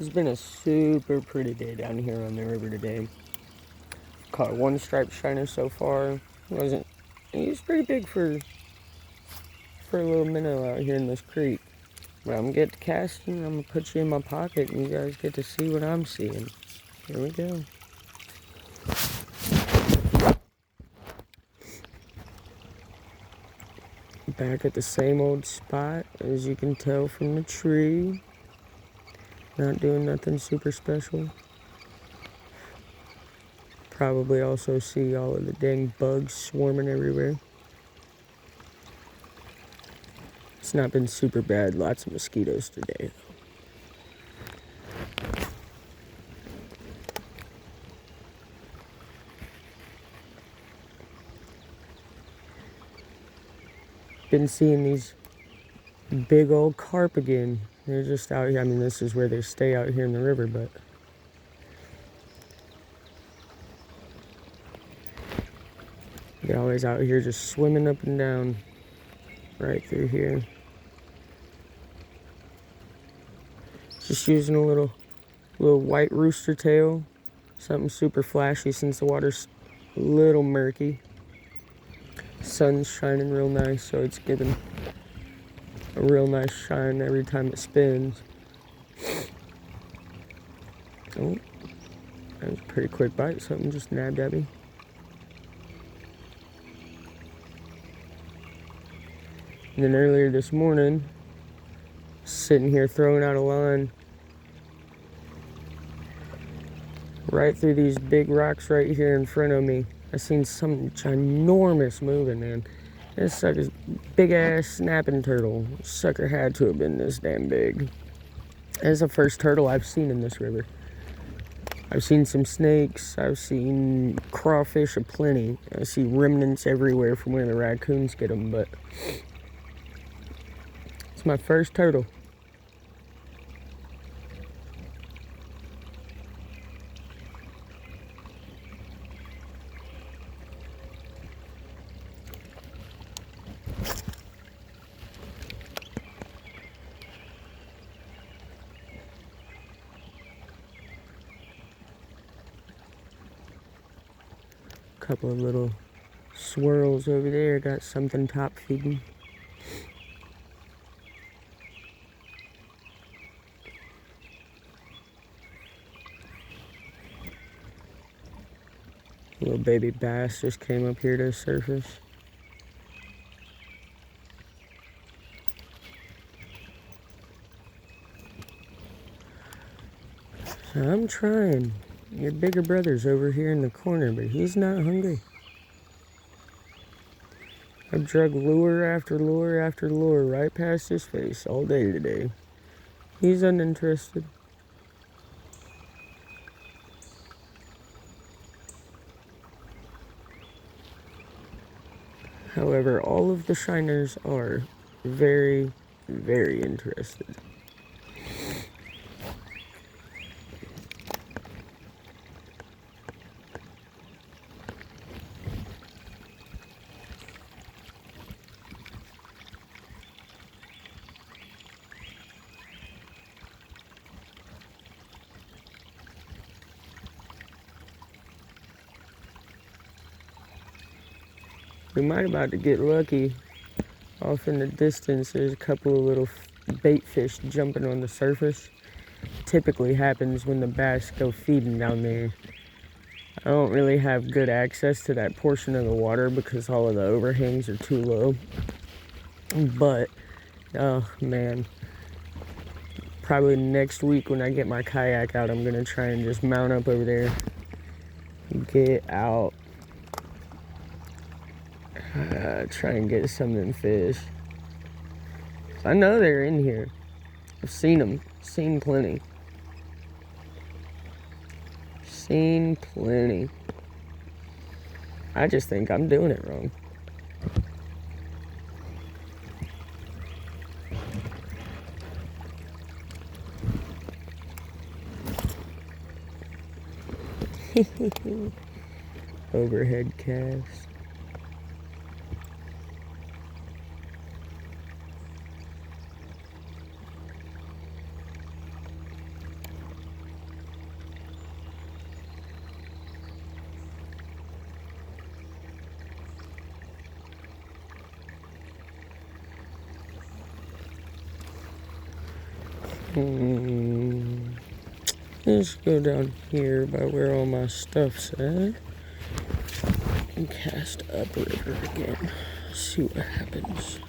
It's been a super pretty day down here on the river today. Caught one striped shiner so far. He was pretty big for a little minnow out here in this creek. But I'm gonna get to casting. I'm gonna put you in my pocket, and you guys get to see what I'm seeing. Here we go. Back at the same old spot, as you can tell from the tree. Not doing nothing super special. Probably also see all of the dang bugs swarming everywhere. It's not been super bad. Lots of mosquitoes today. Been seeing these big old carp again. They're just out here. I mean, this is where they stay out here in the river, but they're always out here just swimming up and down right through here. Just using a little white rooster tail. Something super flashy since the water's a little murky. Sun's shining real nice, so it's giving a real nice shine every time it spins. Oh, that was a pretty quick bite. Something just nabbed at me. And then earlier this morning, sitting here throwing out a line right through these big rocks right here in front of me. I seen something ginormous moving, man. This sucker's big ass snapping turtle. This sucker had to have been this damn big. That's the first turtle I've seen in this river. I've seen some snakes. I've seen crawfish aplenty. I see remnants everywhere from where the raccoons get them, but it's my first turtle. Couple of little swirls over there. Got something top feeding. Little baby bass just came up here to the surface. So I'm trying. Your bigger brother's over here in the corner, but he's not hungry. I've drug lure after lure after lure right past his face all day today. He's uninterested. However, all of the shiners are very, very interested. We might about to get lucky. Off in the distance, there's a couple of little bait fish jumping on the surface. Typically happens when the bass go feeding down there. I don't really have good access to that portion of the water because all of the overhangs are too low. But, oh man, probably next week when I get my kayak out, I'm gonna try and just mount up over there. Get out. Try and get some of them fish. I know they're in here. I've seen them. Seen plenty. Seen plenty. I just think I'm doing it wrong. Overhead cast. Let's go down here by where all my stuff's at and cast upriver again. See what happens.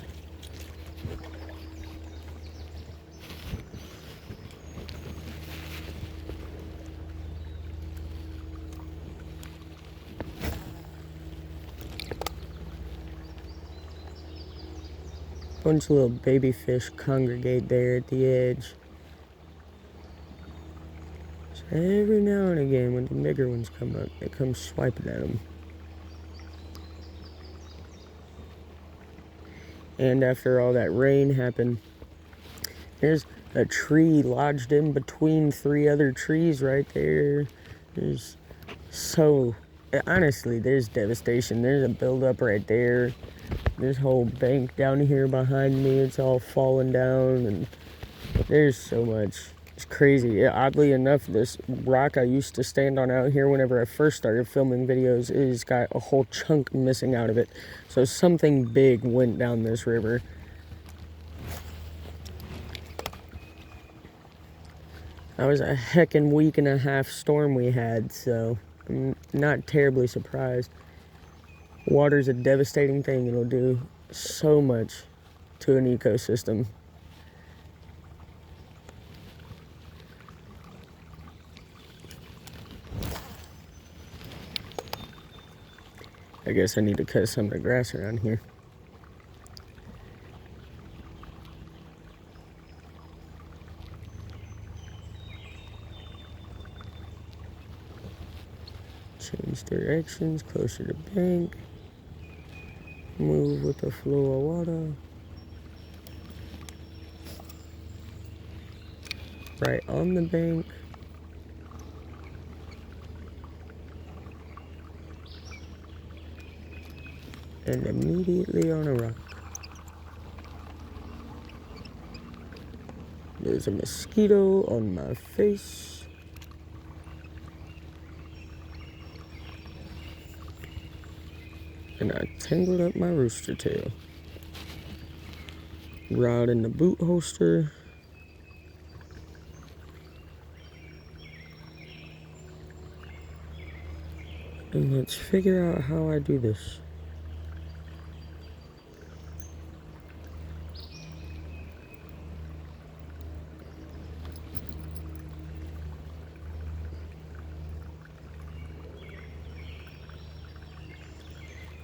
Bunch of little baby fish congregate there at the edge. So every now and again, when the bigger ones come up, they come swiping at them. And after all that rain happened, there's a tree lodged in between 3 other trees right there. Honestly, there's devastation. There's a buildup right there. This whole bank down here behind me, it's all falling down, and there's so much. It's crazy. Oddly enough, this rock I used to stand on out here whenever I first started filming videos is got a whole chunk missing out of it. So something big went down this river. That was a heckin' week and a half storm we had, so I'm not terribly surprised. Water's a devastating thing. It'll do so much to an ecosystem. I guess I need to cut some of the grass around here. Change directions, closer to bank. Move with the flow of water. Right on the bank. And immediately on a rock. There's a mosquito on my face. And I tangled up my rooster tail. Rod in the boot holster. And let's figure out how I do this.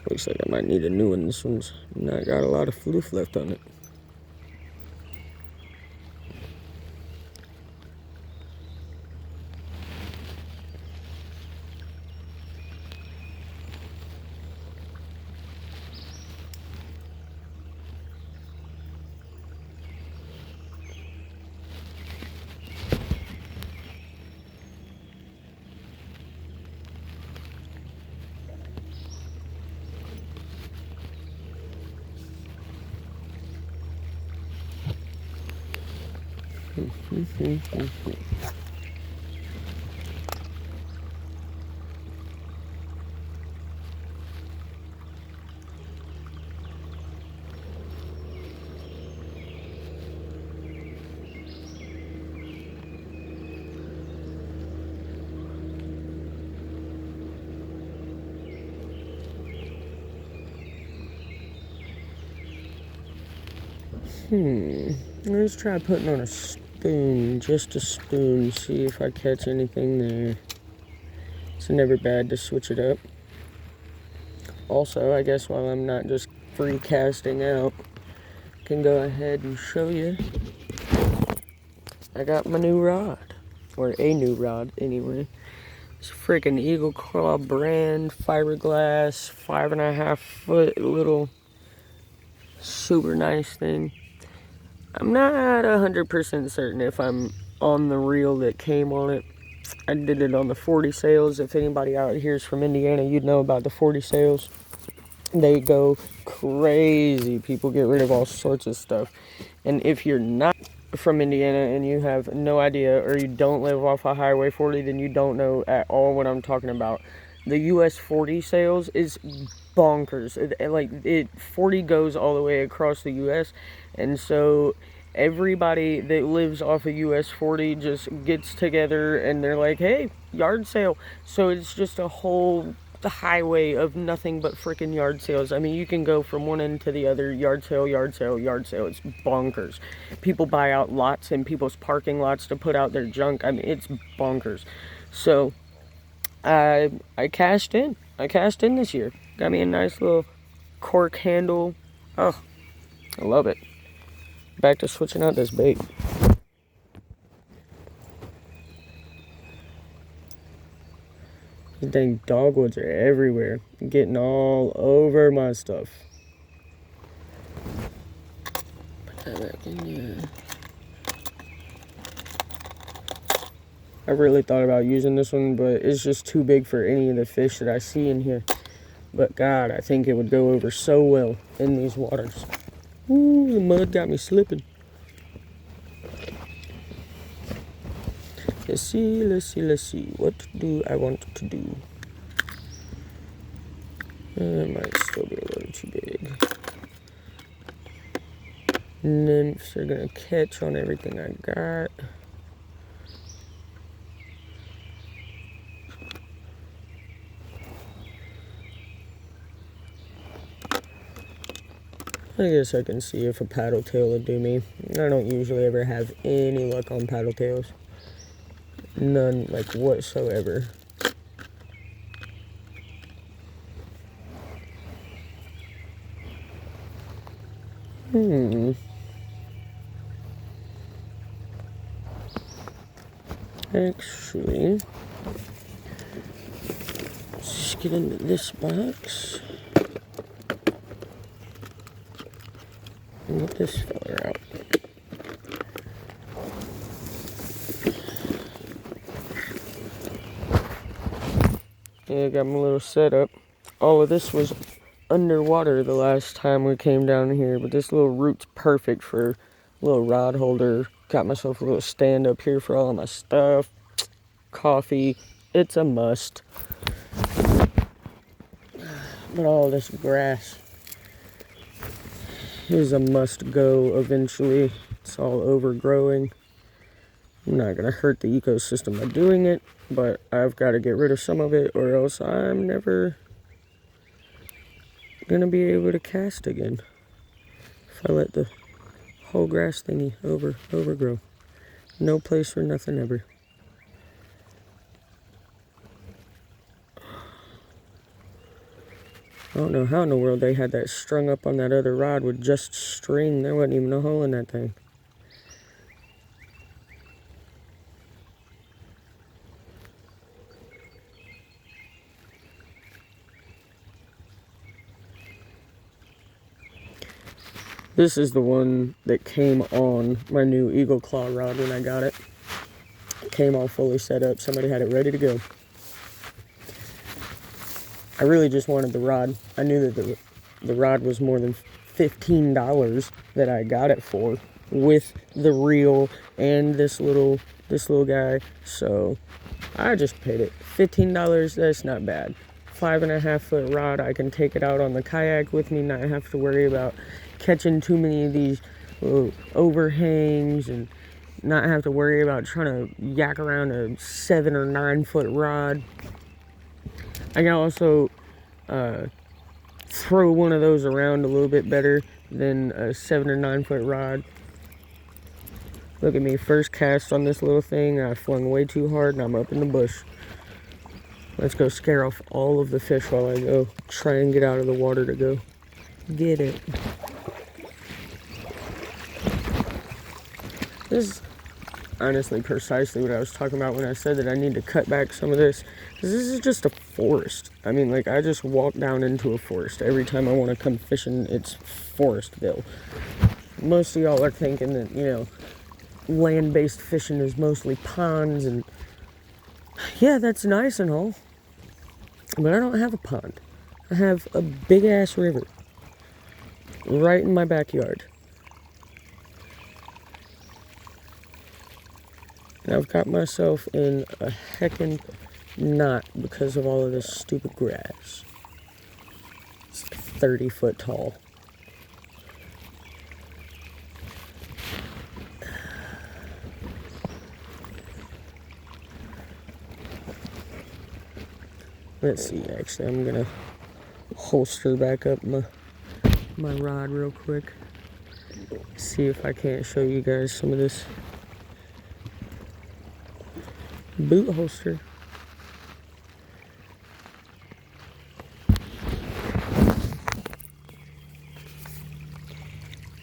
Looks like I might need a new one. This one's not got a lot of floof left on it. Let's try putting on a spoon, just a spoon, see if I catch anything there. It's never bad to switch it up. Also, I guess while I'm not just free casting out, I can go ahead and show you. I got my new rod, or a new rod anyway. It's a freaking Eagle Claw brand, fiberglass, 5.5 foot little super nice thing. I'm not 100% certain if I'm on the reel that came on it. I did it on the 40 sales. If anybody out here is from Indiana, you'd know about the 40 sales. They go crazy. People get rid of all sorts of stuff. And if you're not from Indiana and you have no idea, or you don't live off of Highway 40, then you don't know at all what I'm talking about. The US 40 sales is bonkers. 40 goes all the way across the US, and so everybody that lives off of US 40 just gets together and they're like, hey, yard sale. So it's just a whole highway of nothing but freaking yard sales. I mean, you can go from one end to the other, yard sale, yard sale, yard sale. It's bonkers. People buy out lots in people's parking lots to put out their junk. I mean, it's bonkers. So I cashed in. I cashed in this year. Got me a nice little cork handle. Oh, I love it. Back to switching out this bait. These dang dogwoods are everywhere. Getting all over my stuff. Put that back in there. I really thought about using this one, but it's just too big for any of the fish that I see in here. But God, I think it would go over so well in these waters. Ooh, the mud got me slipping. Let's see. What do I want to do? It might still be a little too big. Nymphs are gonna catch on everything I got. I guess I can see if a paddle tail would do me. I don't usually ever have any luck on paddle tails. None, like, whatsoever. Actually, let's just get into this box and get this fella out. Yeah, I got my little setup. All of this was underwater the last time we came down here, but this little route's perfect for a little rod holder. Got myself a little stand up here for all of my stuff. Coffee, it's a must. But all this grass is a must go eventually. It's all overgrowing. I'm not gonna hurt the ecosystem by doing it, but I've got to get rid of some of it or else I'm never gonna be able to cast again if I let the whole grass thingy overgrow. No place for nothing ever. I don't know how in the world they had that strung up on that other rod with just string. There wasn't even a hole in that thing. This is the one that came on my new Eagle Claw rod when I got it. It came all fully set up. Somebody had it ready to go. I really just wanted the rod. I knew that the rod was more than $15 that I got it for, with the reel and this little guy. So I just paid it $15. That's not bad. 5.5 foot rod. I can take it out on the kayak with me, not have to worry about catching too many of these overhangs, and not have to worry about trying to yak around a 7 or 9 foot rod. I can also throw one of those around a little bit better than a 7 or 9 foot rod. Look at me, first cast on this little thing. I flung way too hard and I'm up in the bush. Let's go scare off all of the fish while I go try and get out of the water to go get it. This is honestly precisely what I was talking about when I said that I need to cut back some of this. Because this is just a forest. I mean, like, I just walk down into a forest. Every time I want to come fishing, it's Forestville. Most of y'all are thinking that, you know, land-based fishing is mostly ponds, and yeah, that's nice and all. But I don't have a pond. I have a big-ass river right in my backyard. And I've got myself in a heckin' knot because of all of this stupid grass. It's 30 foot tall. Let's see, actually, I'm gonna holster back up my rod real quick. See if I can't show you guys some of this boot holster.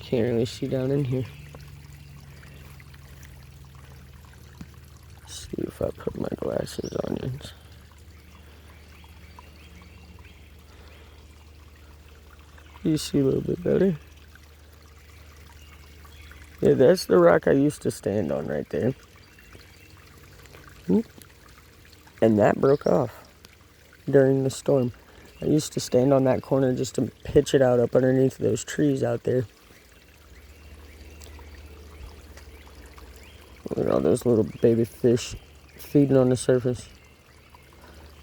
Can't really see down in here. See if I put my glasses on it. You see a little bit better. Yeah, that's the rock I used to stand on right there. And that broke off during the storm. I used to stand on that corner just to pitch it out up underneath those trees out there. Look at all those little baby fish feeding on the surface.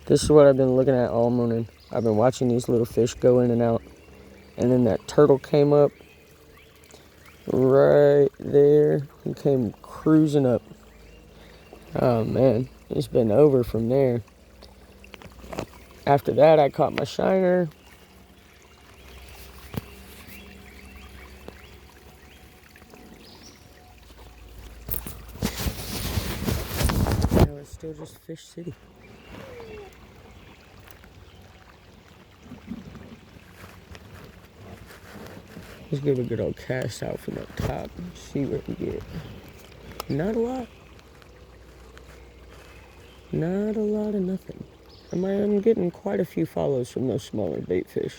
This is what I've been looking at all morning. I've been watching these little fish go in and out. And then that turtle came up right there. He came cruising up. Oh man, it's been over from there. After that, I caught my shiner. Now it's still just Fish City. Let's give a good old cast out from up top and see what we get. Not a lot. Not a lot of nothing. I'm getting quite a few follows from those smaller bait fish.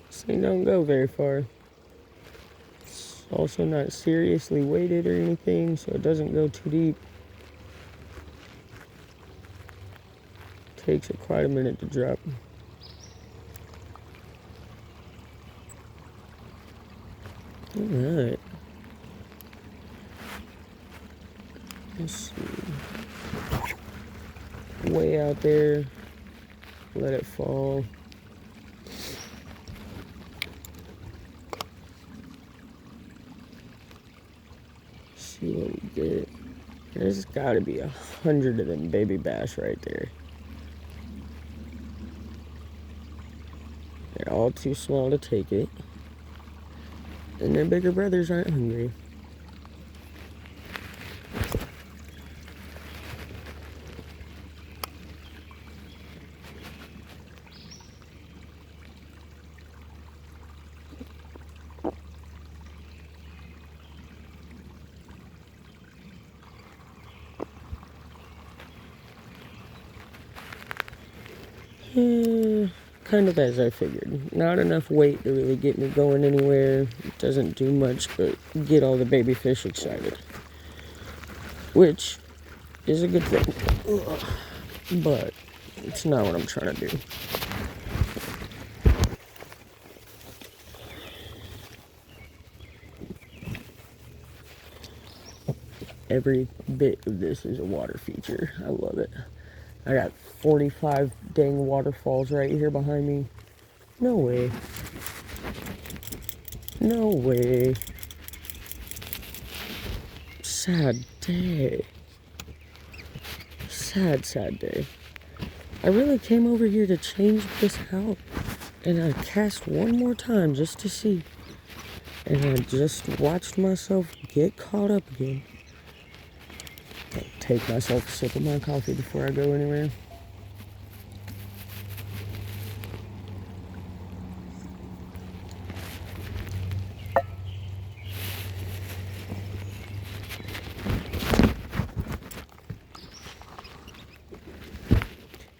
This thing don't go very far. It's also not seriously weighted or anything, so it doesn't go too deep. Takes it quite a minute to drop. Alright. Let's see. Way out there. Let it fall. See what we get. There's gotta be 100 of them baby bass right there. They're all too small to take it. And their bigger brothers aren't hungry. Kind of as I figured. Not enough weight to really get me going anywhere. It doesn't do much but get all the baby fish excited. Which is a good thing. But it's not what I'm trying to do. Every bit of this is a water feature. I love it. I got 45 dang waterfalls right here behind me. No way. No way. Sad day. Sad, sad day. I really came over here to change this out. And I cast one more time just to see. And I just watched myself get caught up again. Take myself a sip of my coffee before I go anywhere.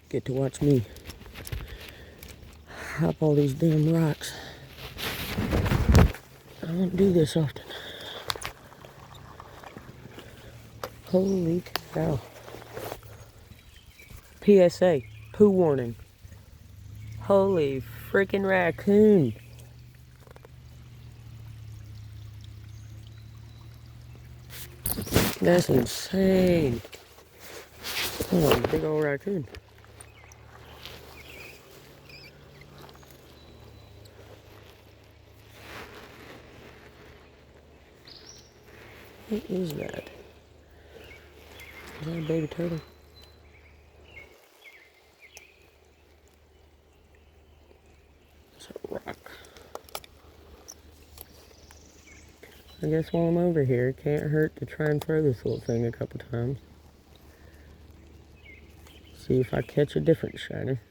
Get to watch me hop all these damn rocks. I don't do this often. Holy cow. PSA, poo warning. Holy freaking raccoon. That's insane. Oh, big old raccoon. What is that? Is that a baby turtle? It's a rock. I guess while I'm over here, it can't hurt to try and throw this little thing a couple times. See if I catch a different shiner.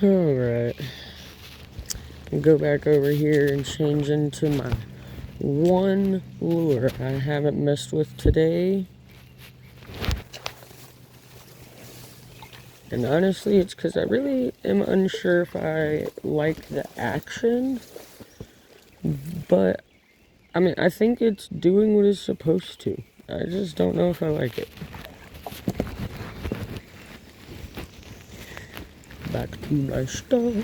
Alright. Go back over here and change into my one lure I haven't messed with today. And honestly, it's because I really am unsure if I like the action. But, I mean, I think it's doing what it's supposed to. I just don't know if I like it. Back to my stuff.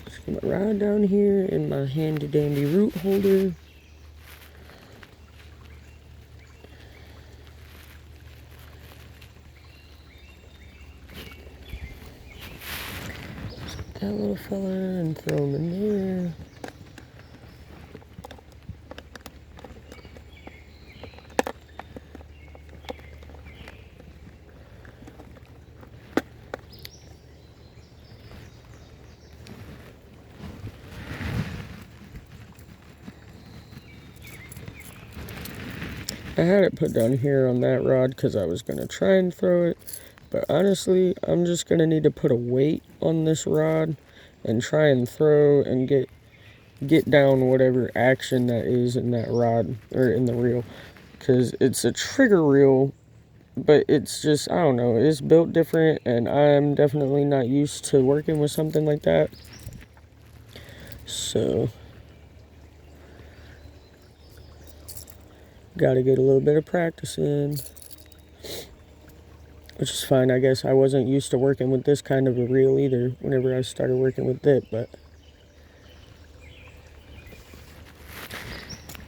Just get my rod down here in my handy dandy root holder. That little fella and throw him in there. I had it put down here on that rod because I was going to try and throw it. But honestly, I'm just going to need to put a weight on this rod and try and throw and get down whatever action that is in that rod or in the reel. Because it's a trigger reel, but it's just, I don't know, it's built different and I'm definitely not used to working with something like that. So, gotta get a little bit of practice in. Which is fine, I guess. I wasn't used to working with this kind of a reel either whenever I started working with it, but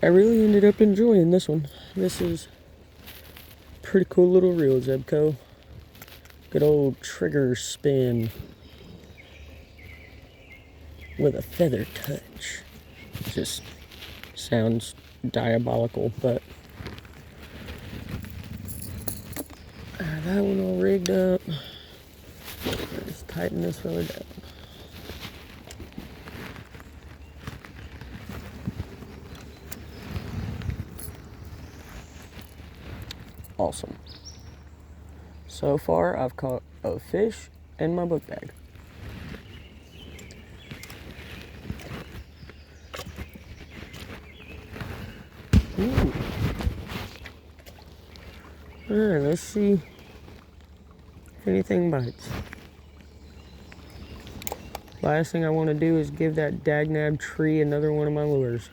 I really ended up enjoying this one. This is a pretty cool little reel, Zebco. Good old trigger spin with a feather touch. Just sounds diabolical, but that one all rigged up. Let's tighten this fella down. Awesome. So far, I've caught a fish and my book bag. Ooh. Alright, let's see if anything bites. Last thing I want to do is give that dagnab tree another one of my lures.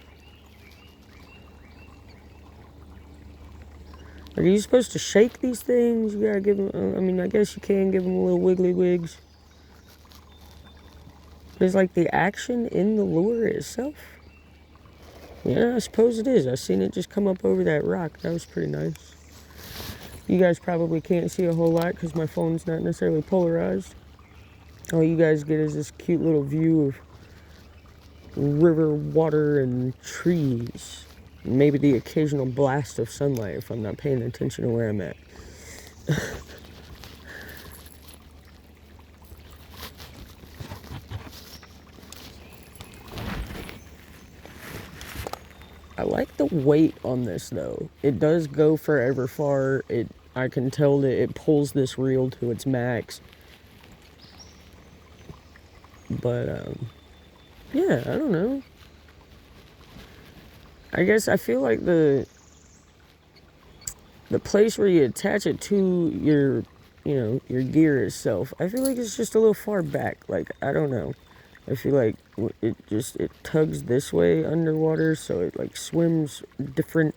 Are you supposed to shake these things? You gotta give them, I mean, I guess you can give them a little wiggly wigs. Is like the action in the lure itself? Yeah, I suppose it is. I seen it just come up over that rock. That was pretty nice. You guys probably can't see a whole lot because my phone's not necessarily polarized. All you guys get is this cute little view of river, water, and trees. Maybe the occasional blast of sunlight if I'm not paying attention to where I'm at. I like the weight on this though. It does go forever far. I can tell that it pulls this reel to its max. But yeah, I don't know. I guess I feel like the the place where you attach it to your, your gear itself, I feel like it's just a little far back. Like, I don't know. I feel like it tugs this way underwater, so it like swims different.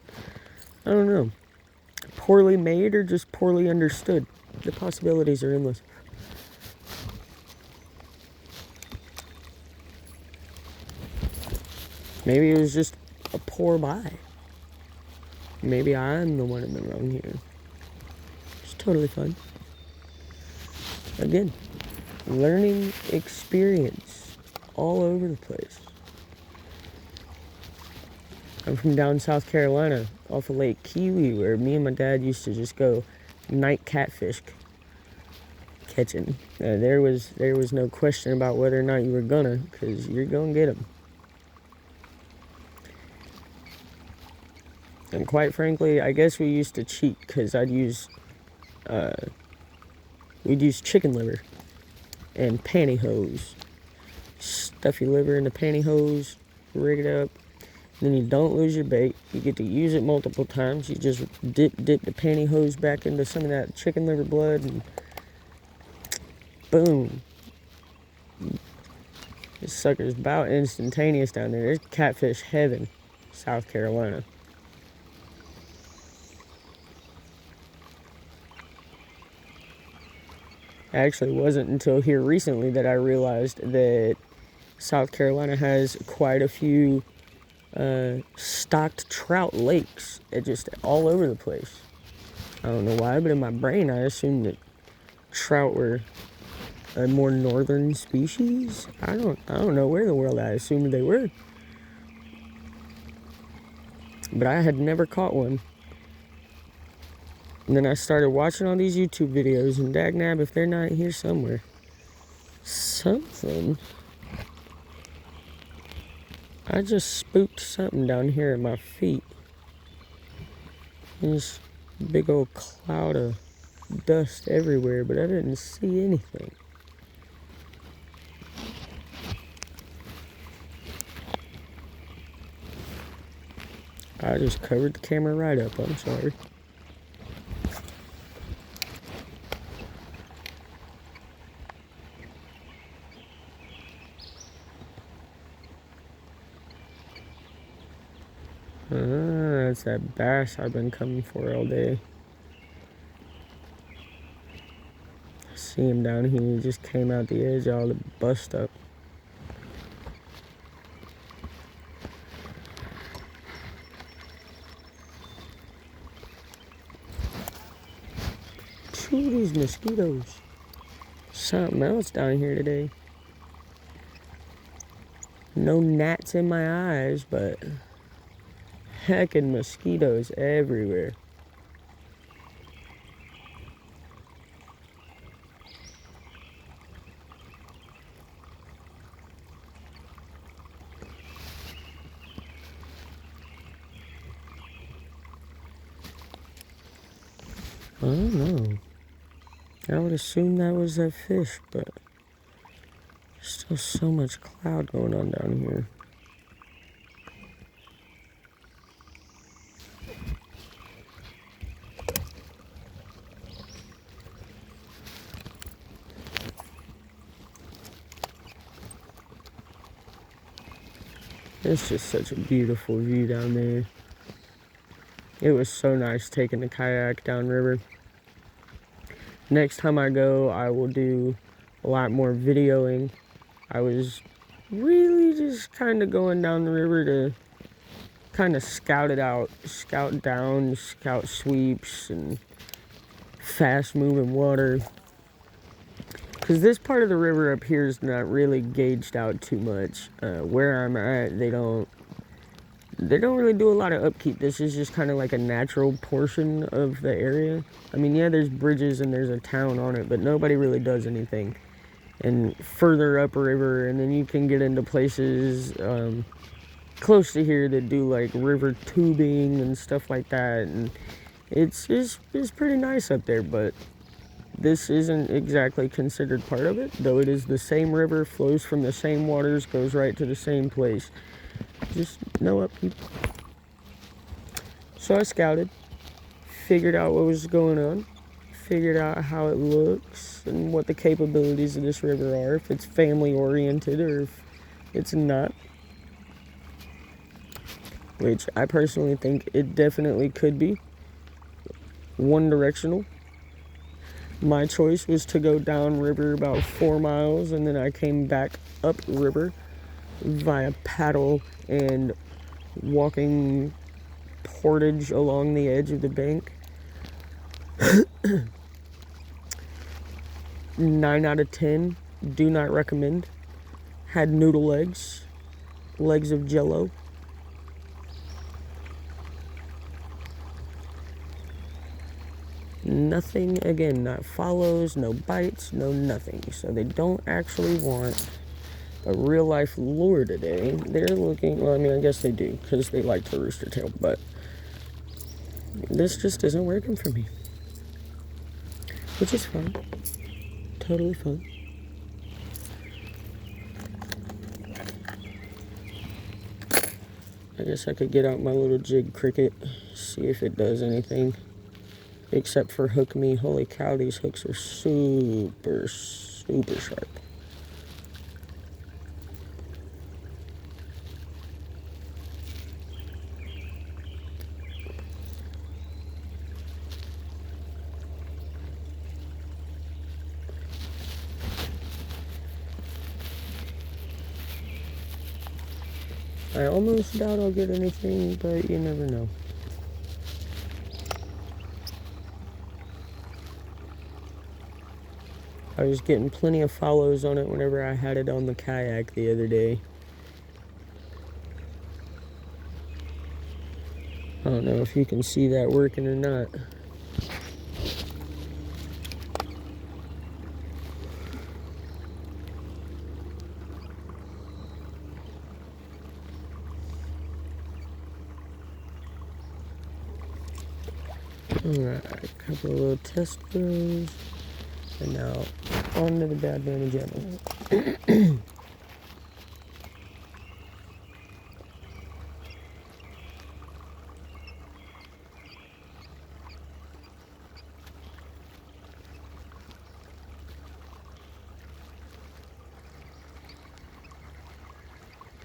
I don't know. Poorly made or just poorly understood. The possibilities are endless. Maybe it was just a poor buy. Maybe I'm the one in the wrong here. It's totally fun. Again, learning experience all over the place. I'm from down South Carolina, off of Lake Kiwi, where me and my dad used to just go night catfish catching. There was no question about whether or not you were gonna, because you're gonna get them. And quite frankly, I guess we used to cheat, because we'd use chicken liver and pantyhose. Stuff your liver in the pantyhose, rig it up. Then you don't lose your bait. You get to use it multiple times. You just dip the pantyhose back into some of that chicken liver blood, and boom. This sucker's about instantaneous down there. There's catfish heaven, South Carolina. It actually wasn't until here recently that I realized that South Carolina has quite a few stocked trout lakes. Just all over the place. I don't know why, but in my brain I assumed that trout were a more northern species. I don't know where in the world I assumed they were. But I had never caught one. And then I started watching all these YouTube videos, and dagnab if they're not here somewhere. Something. I just spooked something down here at my feet. There's a big old cloud of dust everywhere, but I didn't see anything. I just covered the camera right up, I'm sorry. That's that bass I've been coming for all day. I see him down here. He just came out the edge all the bust up. Chew these mosquitoes. Something else down here today. No gnats in my eyes, but heckin' mosquitoes everywhere. I don't know. I would assume that was that fish, but there's still so much cloud going on down here. It's just such a beautiful view down there. It was so nice taking the kayak downriver. Next time I go, I will do a lot more videoing. I was really just kind of going down the river to kind of scout it out, scout downs, scout sweeps, and fast moving water. Because this part of the river up here is not really gauged out too much. Where I'm at, they don't really do a lot of upkeep. This is just kind of like a natural portion of the area. I mean, yeah, there's bridges and there's a town on it, but nobody really does anything. And further upriver, and then you can get into places close to here that do like river tubing and stuff like that. And it's pretty nice up there, but this isn't exactly considered part of it, though it is the same river, flows from the same waters, goes right to the same place. Just no upkeep. So I scouted, figured out what was going on, figured out how it looks and what the capabilities of this river are, if it's family oriented or if it's not. Which I personally think it definitely could be one directional. My choice was to go down river about 4 miles, and then I came back up river via paddle and walking portage along the edge of the bank. 9 out of 10, do not recommend. Had noodle legs of jello. Nothing, again, not follows, no bites, no nothing. So they don't actually want a real life lure today. They're looking, well, I mean, I guess they do because they like to rooster tail, but this just isn't working for me. Which is fun. Totally fun. I guess I could get out my little jig cricket, see if it does anything. Except for hook me. Holy cow, these hooks are super, super sharp. I almost doubt I'll get anything, but you never know. I was getting plenty of follows on it whenever I had it on the kayak the other day. I don't know if you can see that working or not. Alright, a couple of little test throws. And now, on to the bad damage ammo.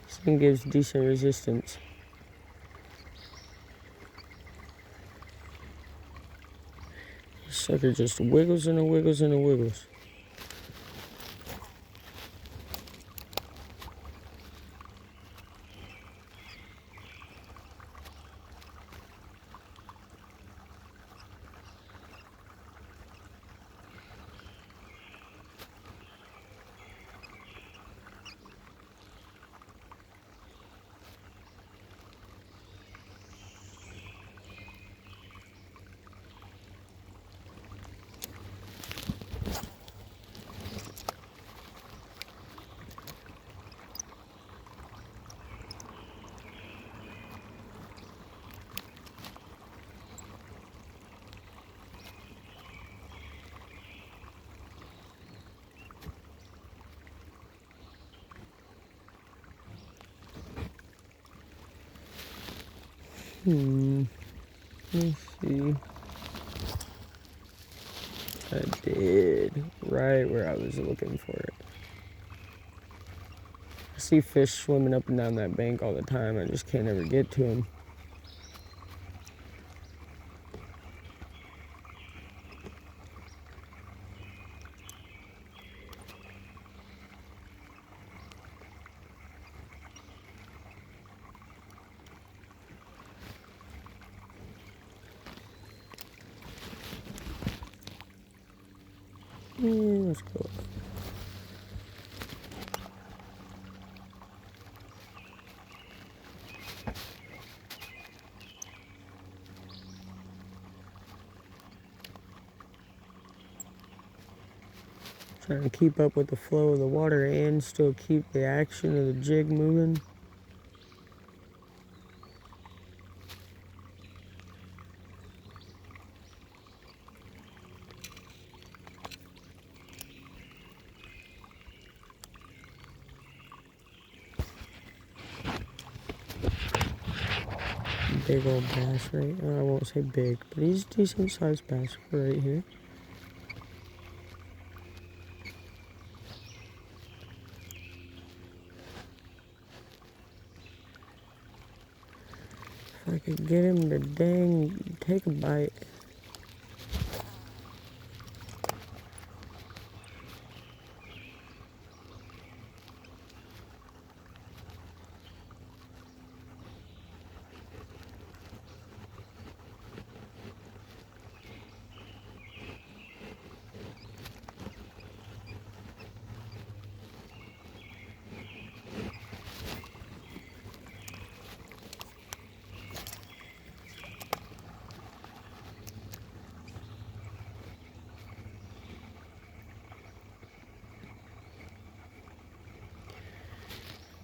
This thing gives decent resistance. This sucker just wiggles and it wiggles and it wiggles. Let's see. I did. Right where I was looking for it. I see fish swimming up and down that bank all the time. I just can't ever get to them. Let's go. Trying to keep up with the flow of the water and still keep the action of the jig moving. big old bass right. I won't say big, but he's a decent sized bass right here. If I could get him to dang take a bite.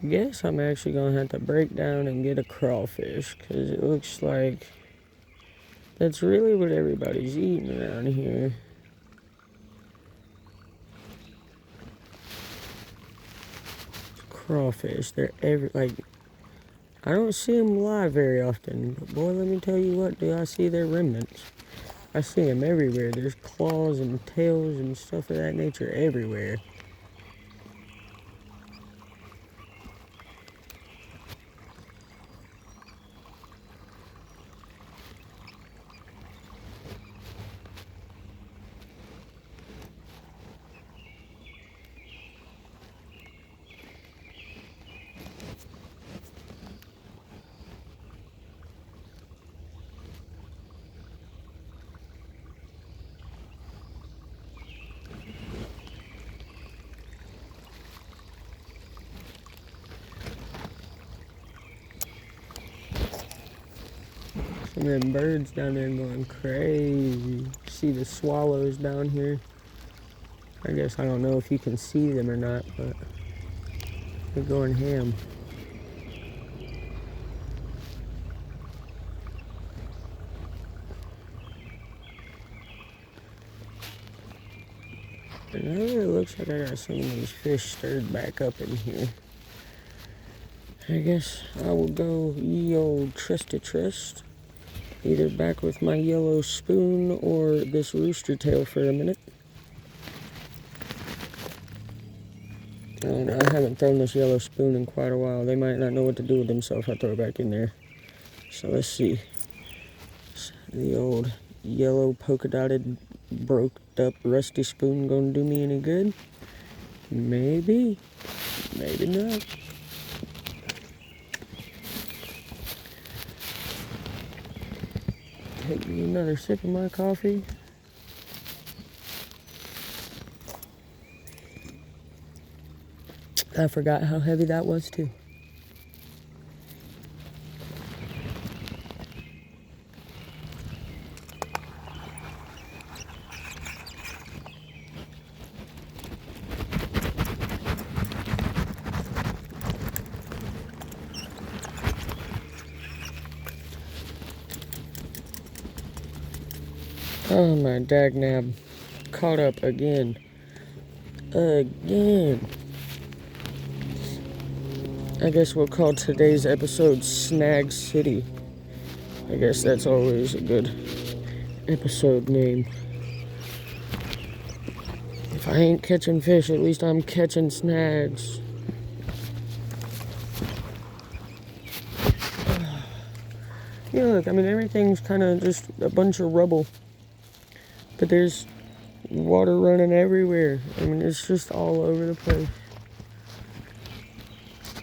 Guess I'm actually gonna have to break down and get a crawfish, because it looks like that's really what everybody's eating around here. Crawfish, they're I don't see them live very often, but boy, let me tell you what, do I see their remnants. I see them everywhere. There's claws and tails and stuff of that nature everywhere. Some of them birds down there going crazy. See the swallows down here? I guess I don't know if you can see them or not, but they're going ham. And it really looks like I got some of these fish stirred back up in here. I guess I will go ye old trusty trust. Either back with my yellow spoon or this rooster tail for a minute. And I haven't thrown this yellow spoon in quite a while. They might not know what to do with themselves if I throw it back in there. So let's see. The old yellow polka dotted, broke up, rusty spoon gonna do me any good? Maybe. Maybe not. Take me another sip of my coffee. I forgot how heavy that was too. Oh my dagnab. Caught up again. Again. I guess we'll call today's episode Snag City. I guess that's always a good episode name. If I ain't catching fish, at least I'm catching snags. Yeah, look, I mean, everything's kind of just a bunch of rubble. But there's water running everywhere. I mean, it's just all over the place.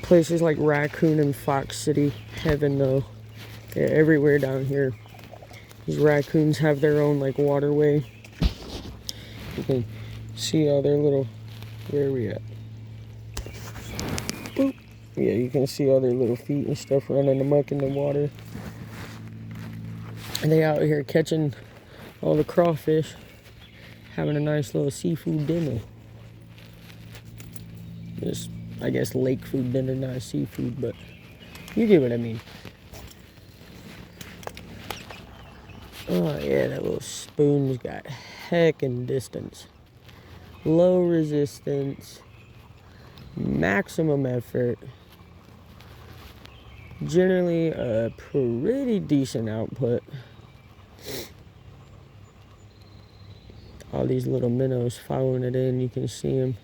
Places like Raccoon and Fox City, heaven though. Yeah, everywhere down here. These raccoons have their own like waterway. You can see all their little, where are we at? Boop. Yeah, you can see all their little feet and stuff running amok in the water. And they out here catching all the crawfish, having a nice little seafood dinner. Just, I guess, lake food dinner, not seafood, but you get what I mean. Oh yeah, that little spoon's got heckin' distance. Low resistance, maximum effort. generally a pretty decent output. All these little minnows following it in, you can see them.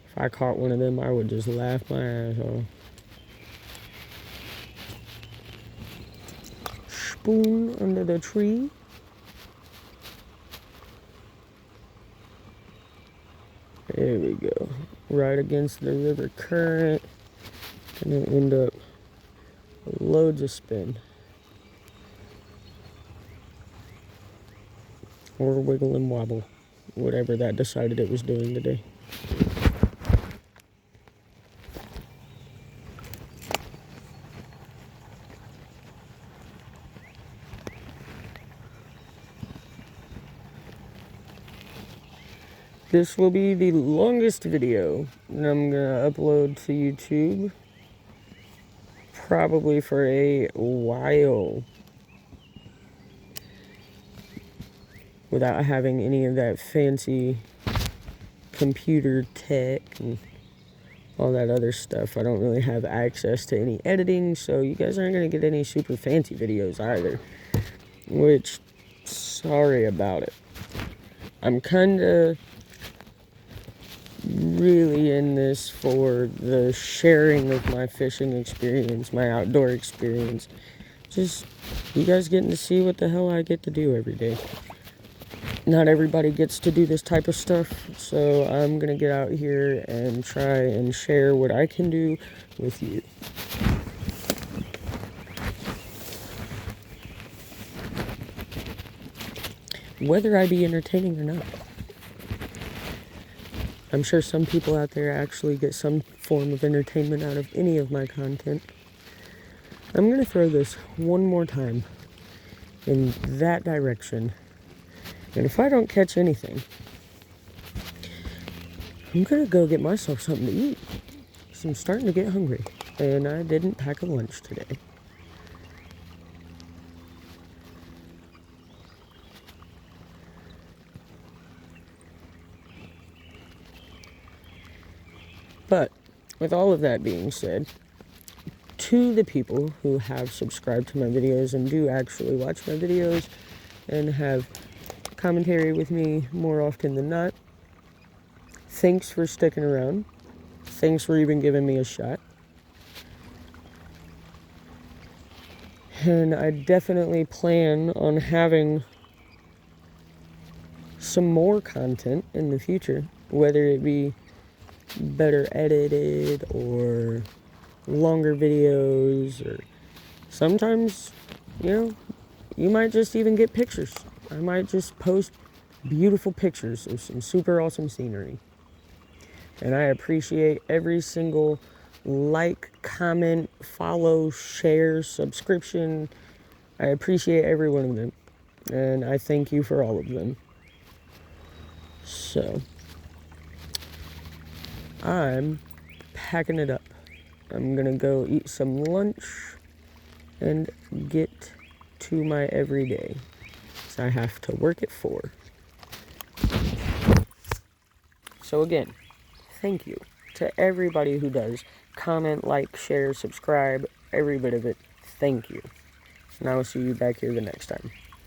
If I caught one of them, I would just laugh my ass off. Spoon under the tree. There we go. Right against the river current. Gonna end up loads of spin. Or wiggle and wobble. Whatever that decided it was doing today. This will be the longest video that I'm gonna upload to YouTube. Probably for a while. Without having any of that fancy computer tech and all that other stuff. I don't really have access to any editing, so you guys aren't gonna get any super fancy videos either. Which, sorry about it. I'm kinda really in this for the sharing of my fishing experience, my outdoor experience. Just you guys getting to see what the hell I get to do every day. Not everybody gets to do this type of stuff, so I'm gonna get out here and try and share what I can do with you. Whether I be entertaining or not. I'm sure some people out there actually get some form of entertainment out of any of my content. I'm gonna throw this one more time in that direction. And if I don't catch anything, I'm gonna go get myself something to eat. So I'm starting to get hungry. And I didn't pack a lunch today. But with all of that being said, to the people who have subscribed to my videos and do actually watch my videos and have commentary with me more often than not, thanks for sticking around. Thanks for even giving me a shot. And I definitely plan on having some more content in the future, whether it be better edited or longer videos, or sometimes, you might just even get pictures. I might just post beautiful pictures of some super awesome scenery. And I appreciate every single like, comment, follow, share, subscription. I appreciate every one of them. And I thank you for all of them. So, I'm packing it up. I'm gonna go eat some lunch and get to my everyday. So I have to work at 4. So again, thank you to everybody who does comment, like, share, subscribe, every bit of it. Thank you. And I will see you back here the next time.